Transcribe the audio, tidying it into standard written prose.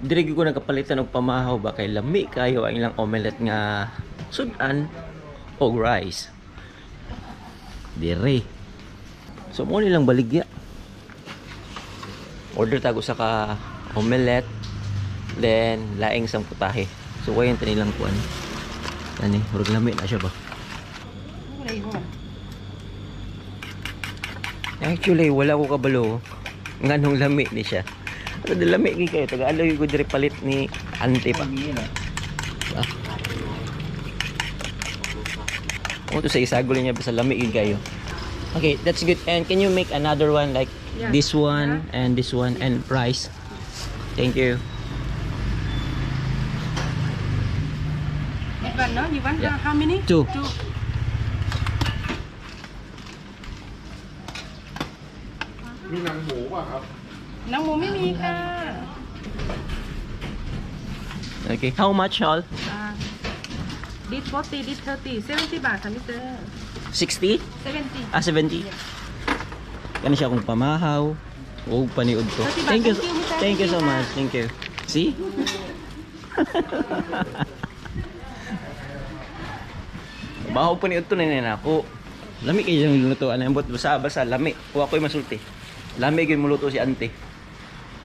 Dirigi ko nagkapalitan og pamahaw ba kay lami kayo ang ilang omelette nga sudan og rice. Dire. So mo nilang baligya. Order tago sa ka omelette, then laing sang putahe. So wayan tanilang kuan. Ani, murag lami na siya ba? Actually, wala ko kabalo. Nganong lami ni siya. Pero lami gi kayo, taga-aloy ko dire palit ni ante pa. Ah. Kung to sa isagol niya sa lami gi kayo. Okay, that's good. And can you make another one like this one and this one and rice? Thank you. That one, no? You want Yeah. how many? Two. Two.มีหนังหมูป่ะครับ หนังหมูไม่มีค่ะ Okay, how much all? ดิส40ดิส30 70 บาทค่ะมิสเตอร์ 60? 70 Ah, 70. Kani siya kung pamahaw. O paniud to. Thank you. Thank you so much. Thank you. See? Bahaw paniud to na ako. Lami kayo yung luto. Ano yung basa lami. Kuha ko yung masulti. Lami yung muluto si ante.